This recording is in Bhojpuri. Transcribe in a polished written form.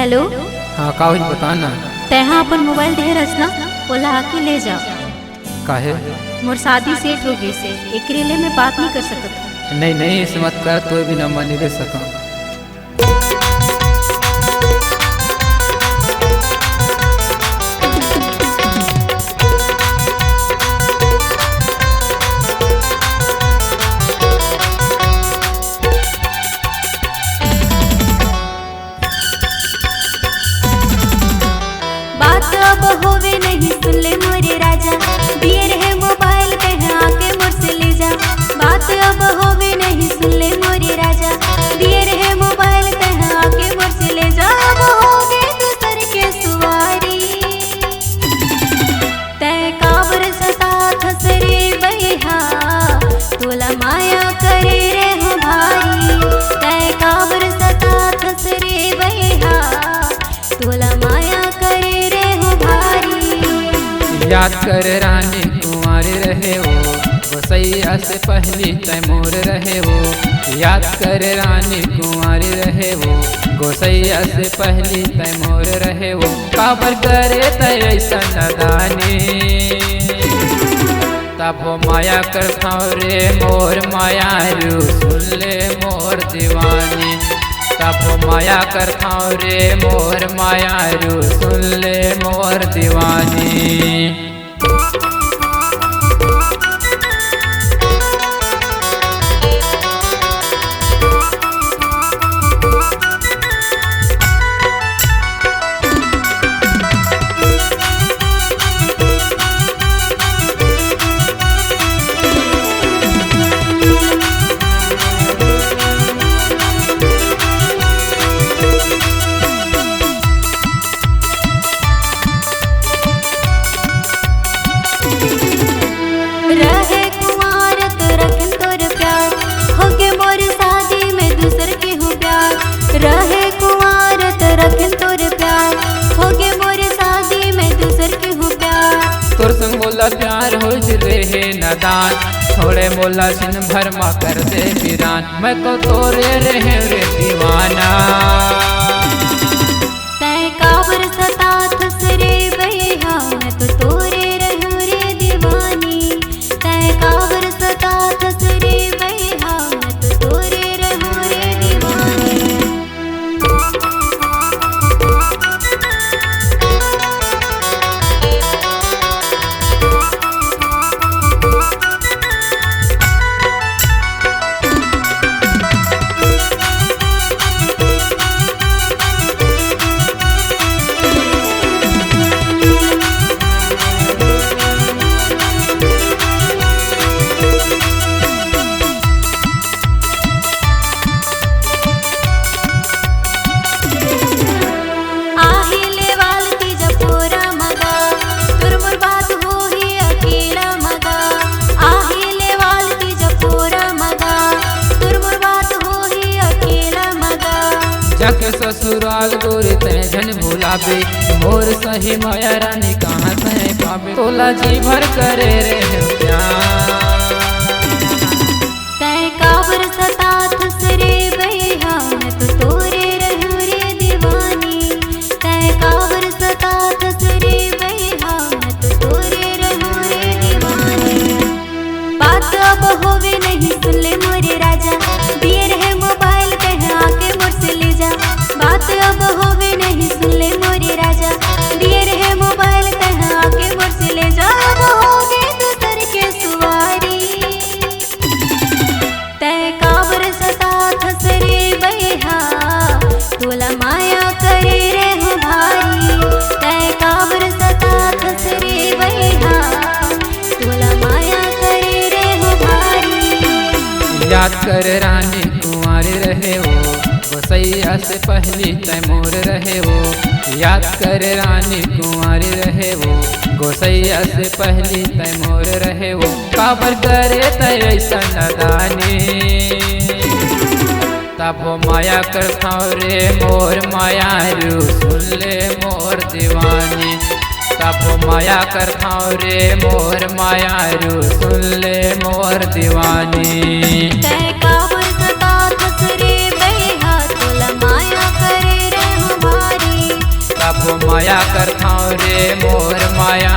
हेलो। हाँ का हुई बता ना। तैहा अपन मोबाइल दे रस ना, ओला आके ले जा। काहे? मोर शादी सेट हो गई से एकरे ले मैं बात नहीं कर सकत। नहीं नहीं ऐसे मत कर, तो भी नंबर नहीं ले सका। बात अब होवे नहीं, सुन ले मोरे राजा, दिए रहे मोबाइल कहे आके मोर से ले जा। बात अब होवे नहीं, सुन ले मोरे राजा, दिए रहे मोबाइल कहे आके मोर से ले जा। अब होगे दूसर के सुवारी, तय काबर साथ सरे बैहा, तोला माया करे रे हो भाई। तय काबर साथ सरे बैहा, तोला माया करे रे हो भारी। याद कर रानी कुंवारी रहे हो, गोसैया से पहली तैमूर रहे हो। याद कर रानी कुंवारी रहे हो, गोसैया से पहली तैमूर रहे हो। काबर करे तैसा नदानी, तब हो माया करता रे मोर मायारू, सुन ले मोर दीवानी। तब हो माया करता रे मोर मायारू, सुन ले मोर दीवानी। रहे कुंवार तो रखन तोर प्यार, होगे मोर शादी में दूसर के हो प्यार। रहे कुंवार तो रखन तोर प्यार, होगे मोर शादी में दूसर के हो प्यार। तोर संग मोला प्यार हो रहे नदान, थोड़े मोला सिन भर मा कर दे वीरान। मैं को तोरे रहे रे दीवाना, तय काबर सतात सरे बैहा, मैं तो तोरे रहूं रे दीवानी। तय काबर सतात सरे बैहा, मैं तो तोरे रहूं रे दीवानी। आहिले वाल तीजा पूरा मगा, तुर मोर बात हो ही अकेला मगा। आहिले वाल तीजा पूरा मगा, तुर मोर बात हो ही अकेला मगा। जाके ससुराल गोरी तय झन भुलाबे, मोर सही माया रानी कहाँ तय पाबे। तोला जी भर करे रे प्यार, तय काबर सतात सरे बैहा, मैं तो तोरे रहूं रे दीवानी। तय काबर सतात सरे बैहा, मैं तो तोरे रहूं रे दीवानी। बात अब होवे नहीं, सुन ले मोरे राजा, दिए रहे मोबाइल कहे आके मोर से ले जा। बात अब होवे नहीं, सुन ले मोरे राजा, दिए रहे मोबाइल कहे आके मोर से ले जा। अब होगे दूसर के सुवारी, तय काबर सतात सरे बैहा, तोला माया करे रे हो भाई। तय काबर सतात सरे बैहा, तोला माया करे रे हो भाई। याद कर रानी कुंवारी रहे हो, गोसैया से पहली तैमूर रहे हो। याद कर रानी कुंवारी रहे हो, गोसैया से पहली तैमूर रहे हो। काबर करे तैसा नदानी, तब हो माया करता रे मोर मायारू, सुन ले मोर दीवानी। तब हो माया करता रे मोर मायारू, सुन ले मोर दीवानी। तय काबर सतात सरे बैहा, तोला माया करे रे हो भारी। कभो माया करथाओ रे मोर माया